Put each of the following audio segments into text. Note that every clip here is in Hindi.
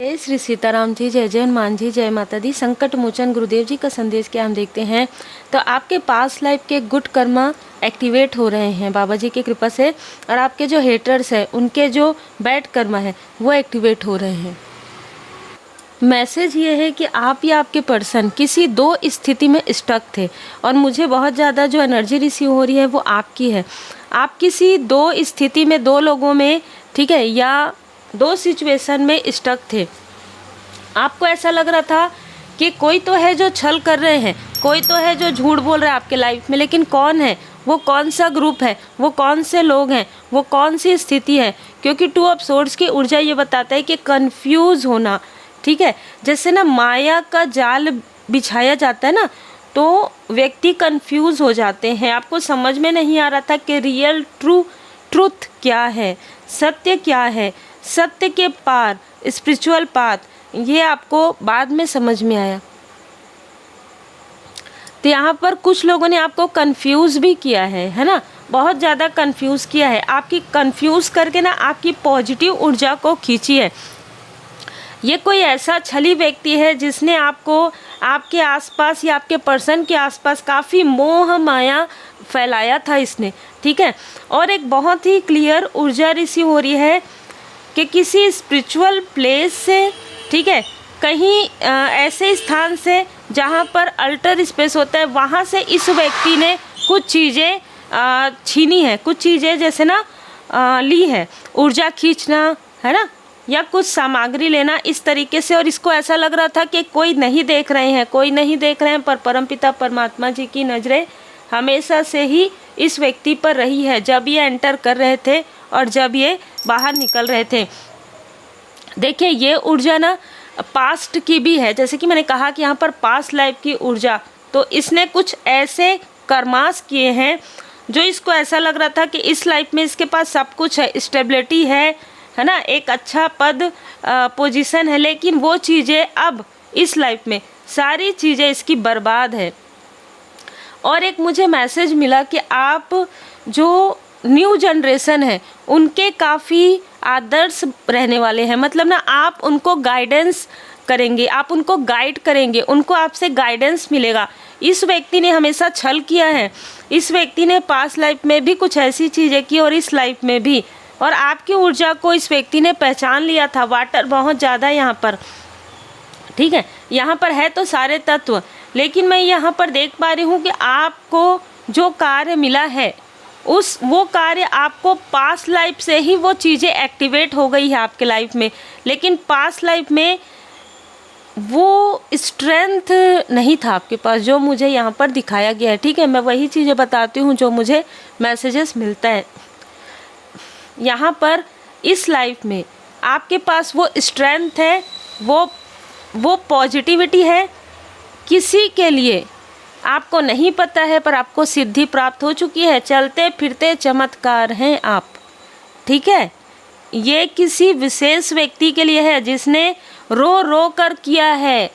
जय श्री सीताराम जी, जय जय हनुमान जी, जय माता दी। संकट मोचन गुरुदेव जी का संदेश क्या हम देखते हैं। तो आपके पास लाइफ के गुड कर्मा एक्टिवेट हो रहे हैं बाबा जी की कृपा से, और आपके जो हेटर्स हैं उनके जो बैड कर्मा है वो एक्टिवेट हो रहे हैं। मैसेज ये है कि आप या आपके पर्सन किसी दो स्थिति में स्टक थे, और मुझे बहुत ज़्यादा जो एनर्जी रिसीव हो रही है वो आपकी है। आप किसी दो स्थिति में, दो लोगों में, ठीक है, या दो सिचुएशन में स्टक थे। आपको ऐसा लग रहा था कि कोई तो है जो छल कर रहे हैं, कोई तो है जो झूठ बोल रहा है आपके लाइफ में, लेकिन कौन है, वो कौन सा ग्रुप है, वो कौन से लोग हैं, वो कौन सी स्थिति है। क्योंकि टू ऑफ सोर्ड्स की ऊर्जा ये बताता है कि कंफ्यूज होना, ठीक है। जैसे ना माया का जाल बिछाया जाता है ना, तो व्यक्ति कंफ्यूज हो जाते हैं। आपको समझ में नहीं आ रहा था कि रियल ट्रूथ क्या है, सत्य क्या है, सत्य के पार स्पिरिचुअल पाथ, ये आपको बाद में समझ में आया। तो यहाँ पर कुछ लोगों ने आपको कंफ्यूज भी किया है ना, बहुत ज़्यादा कंफ्यूज किया है। आपकी कंफ्यूज करके ना आपकी पॉजिटिव ऊर्जा को खींची है। ये कोई ऐसा छली व्यक्ति है जिसने आपको आपके आसपास या आपके पर्सन के आसपास काफ़ी मोह माया फैलाया था इसने, ठीक है। और एक बहुत ही क्लियर ऊर्जा रिसीव हो रही है कि किसी स्पिरिचुअल प्लेस से, ठीक है, कहीं ऐसे स्थान से जहाँ पर अल्टर स्पेस होता है, वहाँ से इस व्यक्ति ने कुछ चीज़ें छीनी है, कुछ चीज़ें जैसे ना ली है, ऊर्जा खींचना है ना, या कुछ सामग्री लेना इस तरीके से। और इसको ऐसा लग रहा था कि कोई नहीं देख रहे हैं, कोई नहीं देख रहे हैं, पर परमपिता परमात्मा जी की नज़रें हमेशा से ही इस व्यक्ति पर रही है, जब ये एंटर कर रहे थे और जब ये बाहर निकल रहे थे। देखिए, ये ऊर्जा ना पास्ट की भी है, जैसे कि मैंने कहा कि यहाँ पर पास्ट लाइफ की ऊर्जा। तो इसने कुछ ऐसे कर्मास किए हैं जो इसको ऐसा लग रहा था कि इस लाइफ में इसके पास सब कुछ है, स्टेबिलिटी है ना, एक अच्छा पद पोजीशन है, लेकिन वो चीज़ें अब इस लाइफ में सारी चीज़ें इसकी बर्बाद है। और एक मुझे मैसेज मिला कि आप जो न्यू जनरेशन है उनके काफ़ी आदर्श रहने वाले हैं। मतलब ना आप उनको गाइडेंस करेंगे, आप उनको गाइड करेंगे, उनको आपसे गाइडेंस मिलेगा। इस व्यक्ति ने हमेशा छल किया है, इस व्यक्ति ने पास्ट लाइफ में भी कुछ ऐसी चीज़ें की और इस लाइफ में भी, और आपकी ऊर्जा को इस व्यक्ति ने पहचान लिया था। वाटर बहुत ज़्यादा यहाँ पर, ठीक है, यहाँ पर है तो सारे तत्व, लेकिन मैं यहाँ पर देख पा रही हूँ कि आपको जो कार्य मिला है वो कार्य आपको पास्ट लाइफ से ही वो चीज़ें एक्टिवेट हो गई है आपके लाइफ में, लेकिन पास्ट लाइफ में वो स्ट्रेंथ नहीं था आपके पास जो मुझे यहाँ पर दिखाया गया है, ठीक है। मैं वही चीज़ें बताती हूँ जो मुझे मैसेजेस मिलता है। यहाँ पर इस लाइफ में आपके पास वो स्ट्रेंथ है, वो पॉजिटिविटी है। किसी के लिए आपको नहीं पता है, पर आपको सिद्धि प्राप्त हो चुकी है। चलते फिरते चमत्कार हैं आप, ठीक है। ये किसी विशेष व्यक्ति के लिए है जिसने रो रो कर किया है,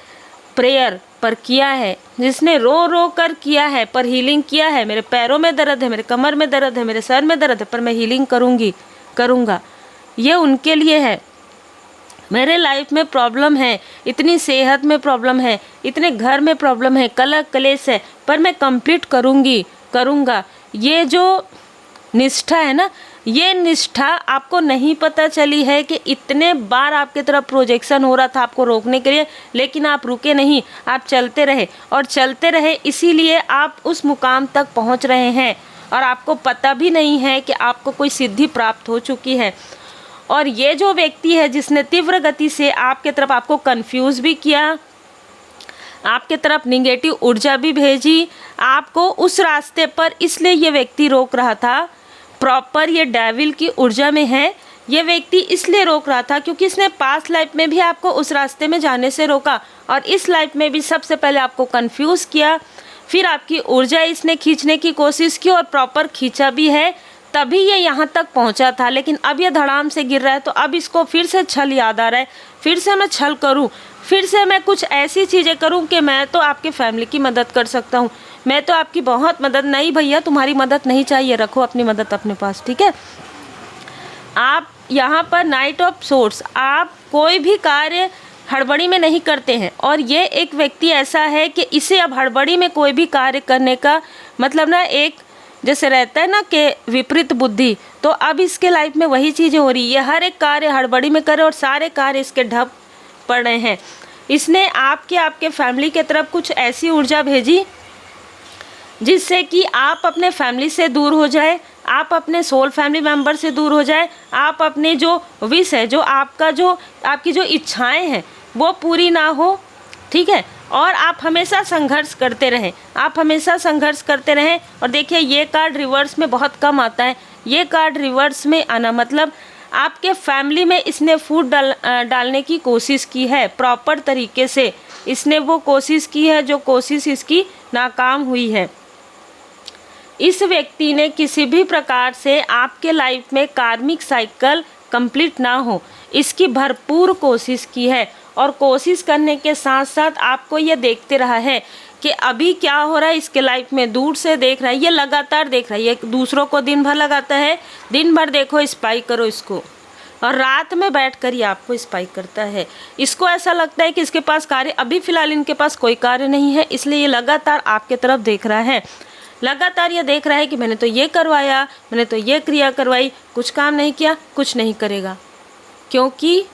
प्रेयर पर किया है, जिसने रो रो कर किया है पर हीलिंग किया है। मेरे पैरों में दर्द है, मेरे कमर में दर्द है, मेरे सर में दर्द है, पर मैं हीलिंग करूँगा। ये उनके लिए है। मेरे लाइफ में प्रॉब्लम है, इतनी सेहत में प्रॉब्लम है, इतने घर में प्रॉब्लम है, कलह कलेश है, पर मैं कंप्लीट करूँगा। ये जो निष्ठा है ना, ये निष्ठा आपको नहीं पता चली है कि इतने बार आपके तरफ प्रोजेक्शन हो रहा था आपको रोकने के लिए, लेकिन आप रुके नहीं, आप चलते रहे और चलते रहे, इसीलिए आप उस मुकाम तक पहुंच रहे हैं। और आपको पता भी नहीं है कि आपको कोई सिद्धि प्राप्त हो चुकी है। और ये जो व्यक्ति है जिसने तीव्र गति से आपके तरफ आपको कंफ्यूज भी किया, आपके तरफ निगेटिव ऊर्जा भी भेजी, आपको उस रास्ते पर इसलिए ये व्यक्ति रोक रहा था। प्रॉपर ये डेविल की ऊर्जा में है, ये व्यक्ति इसलिए रोक रहा था क्योंकि इसने पास्ट लाइफ में भी आपको उस रास्ते में जाने से रोका, और इस लाइफ में भी सबसे पहले आपको कंफ्यूज किया, फिर आपकी ऊर्जा इसने खींचने की कोशिश की और प्रॉपर खींचा भी है, तभी ये यहाँ तक पहुँचा था। लेकिन अब ये धड़ाम से गिर रहा है, तो अब इसको फिर से छल याद आ रहा है, फिर से मैं छल करूँ, फिर से मैं कुछ ऐसी चीज़ें करूँ कि मैं तो आपके फैमिली की मदद कर सकता हूँ, मैं तो आपकी बहुत मदद। नहीं भैया, तुम्हारी मदद नहीं चाहिए, रखो अपनी मदद अपने पास, ठीक है। आप यहाँ पर नाइट ऑफ सोर्ड्स, आप कोई भी कार्य हड़बड़ी में नहीं करते हैं, और ये एक व्यक्ति ऐसा है कि इसे अब हड़बड़ी में कोई भी कार्य करने का मतलब ना, एक जैसे रहता है ना कि विपरीत बुद्धि, तो अब इसके लाइफ में वही चीज़ें हो रही है। हर एक कार्य हड़बड़ी में करे और सारे कार्य इसके ढप पड़ रहे हैं। इसने आपके फैमिली की तरफ कुछ ऐसी ऊर्जा भेजी जिससे कि आप अपने फैमिली से दूर हो जाए, आप अपने सोल फैमिली मेंबर से दूर हो जाए, आप अपने जो विश है, जो आपकी जो इच्छाएं हैं वो पूरी ना हो, ठीक है, और आप हमेशा संघर्ष करते रहें, आप हमेशा संघर्ष करते रहें। और देखिए ये कार्ड रिवर्स में बहुत कम आता है, ये कार्ड रिवर्स में आना मतलब आपके फैमिली में इसने फूट डालने की कोशिश की है, प्रॉपर तरीके से इसने वो कोशिश की है जो कोशिश इसकी नाकाम हुई है। इस व्यक्ति ने किसी भी प्रकार से आपके लाइफ में कार्मिक साइकिल कंप्लीट ना हो, इसकी भरपूर कोशिश की है, और कोशिश करने के साथ साथ आपको ये देखते रहा है कि अभी क्या हो रहा है इसके लाइफ में, दूर से देख रहा है, ये लगातार देख रहा है, ये दूसरों को दिन भर लगाता है, दिन भर देखो स्पाई करो इसको, और रात में बैठकर ये आपको स्पाई करता है। इसको ऐसा लगता है कि इसके पास कार्य, अभी फ़िलहाल इनके पास कोई कार्य नहीं है, इसलिए ये लगातार आपके तरफ देख रहा है, लगातार ये देख रहा है कि मैंने तो ये करवाया, मैंने तो ये क्रिया करवाई, कुछ काम नहीं किया, कुछ नहीं करेगा, क्योंकि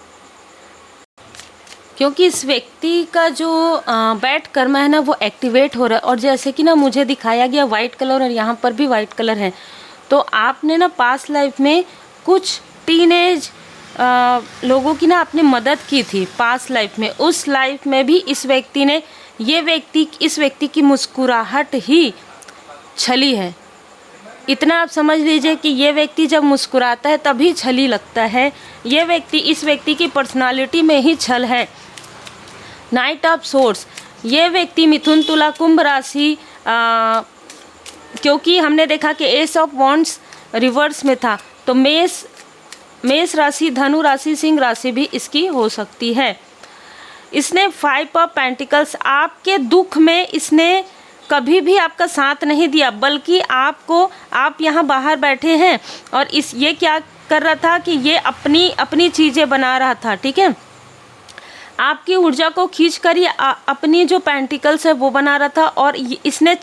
इस व्यक्ति का जो बैड कर्मा है ना वो एक्टिवेट हो रहा है। और जैसे कि ना मुझे दिखाया गया वाइट कलर, और यहाँ पर भी वाइट कलर है, तो आपने ना पास्ट लाइफ में कुछ टीनेज लोगों की ना आपने मदद की थी पास्ट लाइफ में, उस लाइफ में भी इस व्यक्ति की मुस्कुराहट ही छली है। इतना आप समझ लीजिए कि ये व्यक्ति जब मुस्कुराता है तभी छली लगता है, इस व्यक्ति की पर्सनालिटी में ही छल है। नाइट ऑफ सोर्ड्स, ये व्यक्ति मिथुन तुला कुंभ राशि, क्योंकि हमने देखा कि एस ऑफ वॉन्ड्स रिवर्स में था, तो मेष राशि, धनु राशि, सिंह राशि भी इसकी हो सकती है। इसने 5 ऑफ पेंटिकल्स, आपके दुख में इसने कभी भी आपका साथ नहीं दिया, बल्कि आप यहाँ बाहर बैठे हैं और ये क्या कर रहा था कि ये अपनी चीज़ें बना रहा था, ठीक है, आपकी ऊर्जा को खींच कर ये अपनी जो पेंटिकल्स है वो बना रहा था, और इसने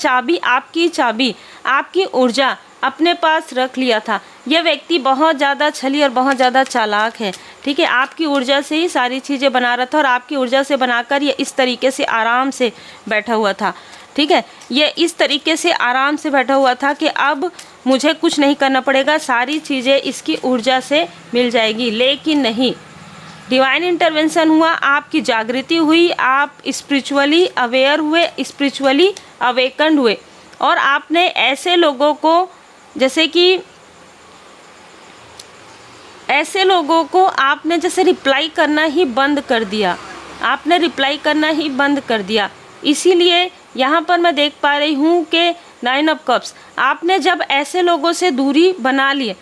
आपकी ऊर्जा अपने पास रख लिया था। यह व्यक्ति बहुत ज़्यादा छली और बहुत ज़्यादा चालाक है, ठीक है, आपकी ऊर्जा से ही सारी चीज़ें बना रहा था, और आपकी ऊर्जा से बनाकर ये इस तरीके से आराम से बैठा हुआ था, ठीक है, ये इस तरीके से आराम से बैठा हुआ था कि अब मुझे कुछ नहीं करना पड़ेगा, सारी चीज़ें इसकी ऊर्जा से मिल जाएगी। लेकिन नहीं, डिवाइन इंटरवेंशन हुआ, आपकी जागृति हुई, आप स्पिरिचुअली अवेयर हुए, स्पिरिचुअली अवेकन्ड हुए, और आपने ऐसे लोगों को आपने जैसे रिप्लाई करना ही बंद कर दिया, इसीलिए यहाँ पर मैं देख पा रही हूँ कि 9 ऑफ कप्स, आपने जब ऐसे लोगों से दूरी बना ली,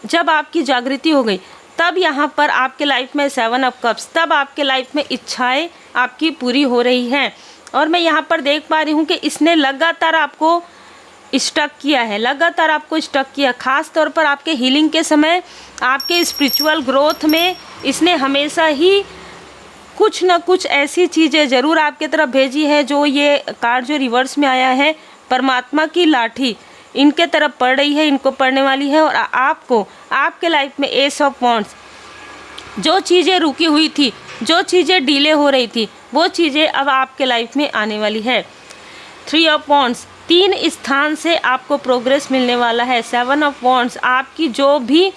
जब आपकी जागृति हो गई, तब यहाँ पर आपके लाइफ में 7 ऑफ कप्स, तब आपके लाइफ में इच्छाएं आपकी पूरी हो रही हैं। और मैं यहाँ पर देख पा रही हूँ कि इसने लगातार आपको स्टक किया, ख़ास तौर पर आपके हीलिंग के समय, आपके स्पिरिचुअल ग्रोथ में इसने हमेशा ही कुछ न कुछ ऐसी चीज़ें ज़रूर आपके तरफ भेजी है। जो ये कार्ड जो रिवर्स में आया है, परमात्मा की लाठी इनके तरफ पड़ रही है, इनको पड़ने वाली है, और आपके लाइफ में एस ऑफ वॉन्ड्स, जो चीज़ें रुकी हुई थी, जो चीज़ें डिले हो रही थी, वो चीज़ें अब आपके लाइफ में आने वाली है। 3 ऑफ वॉन्ड्स, 3 स्थान से आपको प्रोग्रेस मिलने वाला है। 7 ऑफ वॉन्ड्स, आपकी जो भी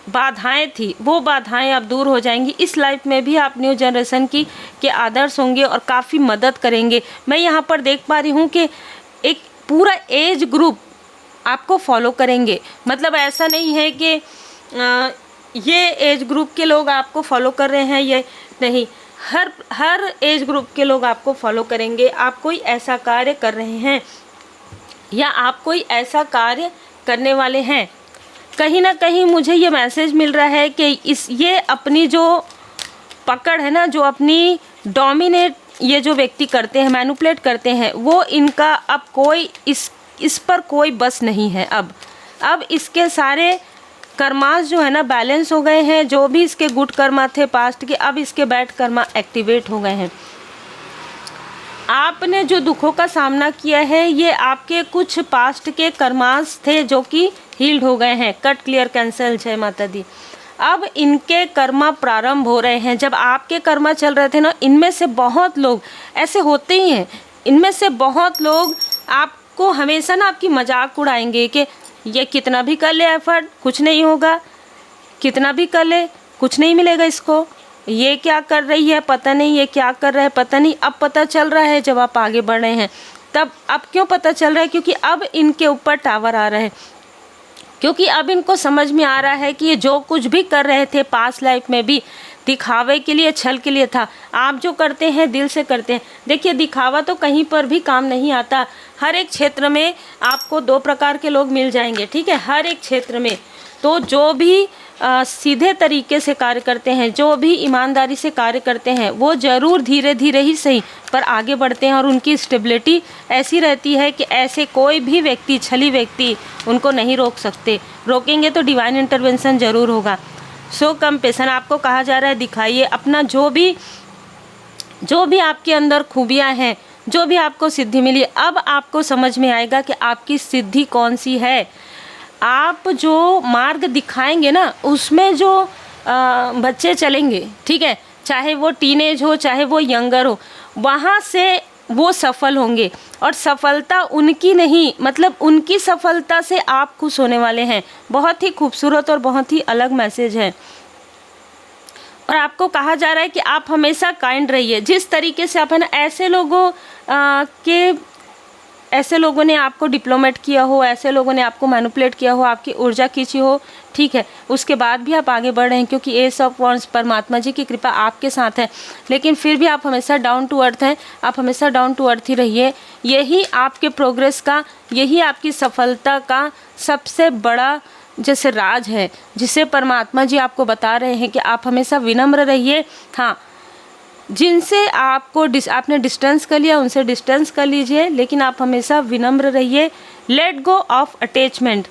बाधाएं थी वो बाधाएं अब दूर हो जाएंगी। इस लाइफ में भी आप न्यू जनरेशन के आदर्श होंगे और काफ़ी मदद करेंगे। मैं यहाँ पर देख पा रही हूँ कि एक पूरा एज ग्रुप आपको फॉलो करेंगे, मतलब ऐसा नहीं है कि ये एज ग्रुप के लोग आपको फॉलो कर रहे हैं, ये नहीं, हर एज ग्रुप के लोग आपको फॉलो करेंगे। आप कोई ऐसा कार्य कर रहे हैं या आप कोई ऐसा कार्य करने वाले हैं, कहीं ना कहीं मुझे ये मैसेज मिल रहा है कि ये अपनी जो पकड़ है ना, जो अपनी डोमिनेट ये जो व्यक्ति करते हैं, मैनिपुलेट करते हैं, वो इनका अब कोई इस पर कोई बस नहीं है। अब इसके सारे कर्मास जो है ना बैलेंस हो गए हैं। जो भी इसके गुड कर्मा थे पास्ट के, अब इसके बैड कर्मा एक्टिवेट हो गए हैं। आपने जो दुखों का सामना किया है ये आपके कुछ पास्ट के कर्मास थे जो कि हील्ड हो गए हैं। कट क्लियर कैंसल, जय माता दी। अब इनके कर्मा प्रारंभ हो रहे हैं। जब आपके कर्मा चल रहे थे ना, इनमें से बहुत लोग ऐसे होते ही हैं, इनमें से बहुत लोग आपको हमेशा ना आपकी मजाक उड़ाएंगे कि ये कितना भी कर ले एफर्ट कुछ नहीं होगा, कितना भी कर ले कुछ नहीं मिलेगा इसको, ये क्या कर रही है पता नहीं, ये क्या कर रहा है पता नहीं। अब पता चल रहा है जब आप आगे बढ़ रहे हैं तब। अब क्यों पता चल रहा है? क्योंकि अब इनके ऊपर टावर आ रहा है, क्योंकि अब इनको समझ में आ रहा है कि ये जो कुछ भी कर रहे थे पास्ट लाइफ में भी दिखावे के लिए, छल के लिए था। आप जो करते हैं दिल से करते हैं। देखिए दिखावा तो कहीं पर भी काम नहीं आता। हर एक क्षेत्र में आपको दो प्रकार के लोग मिल जाएंगे, ठीक है, हर एक क्षेत्र में। तो जो भी सीधे तरीके से कार्य करते हैं, जो भी ईमानदारी से कार्य करते हैं, वो ज़रूर धीरे धीरे ही सही पर आगे बढ़ते हैं। और उनकी स्टेबिलिटी ऐसी रहती है कि ऐसे कोई भी व्यक्ति, छली व्यक्ति उनको नहीं रोक सकते। रोकेंगे तो डिवाइन इंटरवेंशन ज़रूर होगा। सो कंपेशन आपको कहा जा रहा है, दिखाइए अपना जो भी आपके अंदर खूबियाँ हैं, जो भी आपको सिद्धि मिली। अब आपको समझ में आएगा कि आपकी सिद्धि कौन सी है। आप जो मार्ग दिखाएंगे ना, उसमें जो बच्चे चलेंगे, ठीक है, चाहे वो टीनेज हो चाहे वो यंगर हो, वहाँ से वो सफल होंगे। और सफलता उनकी नहीं, मतलब उनकी सफलता से आप खुश होने वाले हैं। बहुत ही खूबसूरत और बहुत ही अलग मैसेज है। और आपको कहा जा रहा है कि आप हमेशा काइंड रहिए। जिस तरीके से आप है ना, ऐसे लोगों ने आपको डिप्लोमेट किया हो, ऐसे लोगों ने आपको मैनिपुलेट किया हो, आपकी ऊर्जा खींची हो, ठीक है, उसके बाद भी आप आगे बढ़ रहे हैं क्योंकि एस ऑफ वॉन्ड्स परमात्मा जी की कृपा आपके साथ है। लेकिन फिर भी आप हमेशा डाउन टू अर्थ हैं। आप हमेशा डाउन टू अर्थ ही रहिए। यही आपके प्रोग्रेस का, यही आपकी सफलता का सबसे बड़ा जैसे राज है, जिसे परमात्मा जी आपको बता रहे हैं कि आप हमेशा विनम्र रहिए। हाँ, जिनसे आपने डिस्टेंस कर लिया उनसे डिस्टेंस कर लीजिए, लेकिन आप हमेशा विनम्र रहिए। Let go of attachment.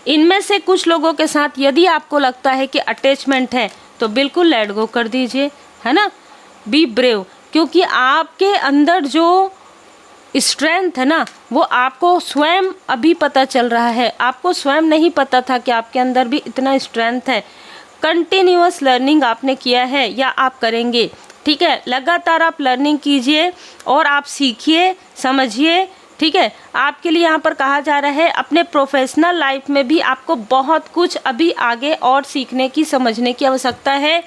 इनमें से कुछ लोगों के साथ यदि आपको लगता है कि अटैचमेंट है तो बिल्कुल लेट गो कर दीजिए, है ना। बी ब्रेव, क्योंकि आपके अंदर जो स्ट्रेंथ है ना, वो आपको स्वयं अभी पता चल रहा है। आपको स्वयं नहीं पता था कि आपके अंदर भी इतना स्ट्रेंथ है। कंटिन्यूअस लर्निंग आपने किया है या आप करेंगे, ठीक है। लगातार आप लर्निंग कीजिए और आप सीखिए, समझिए, ठीक है। आपके लिए यहाँ पर कहा जा रहा है अपने प्रोफेशनल लाइफ में भी आपको बहुत कुछ अभी आगे और सीखने की, समझने की आवश्यकता है।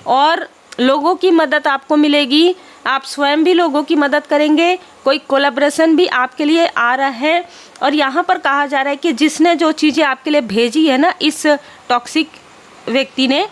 और लोगों की मदद आपको मिलेगी, आप स्वयं भी लोगों की मदद करेंगे। कोई कोलैबोरेशन भी आपके लिए आ रहा है। और यहाँ पर कहा जा रहा है कि जिसने जो चीज़ें आपके लिए भेजी है ना, इस टॉक्सिक व्यक्ति ने,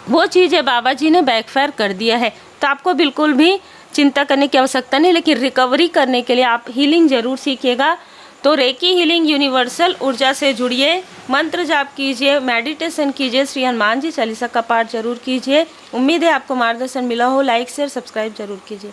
वो चीज़ें बाबा जी ने बैकफायर कर दिया है। तो आपको बिल्कुल भी चिंता करने की आवश्यकता नहीं। लेकिन रिकवरी करने के लिए आप हीलिंग ज़रूर सीखिएगा। तो रेकी हीलिंग यूनिवर्सल ऊर्जा से जुड़िए, मंत्र जाप कीजिए, मेडिटेशन कीजिए, श्री हनुमान जी चालीसा का पाठ जरूर कीजिए। उम्मीद है आपको मार्गदर्शन मिला हो। लाइक शेयर सब्सक्राइब जरूर कीजिए।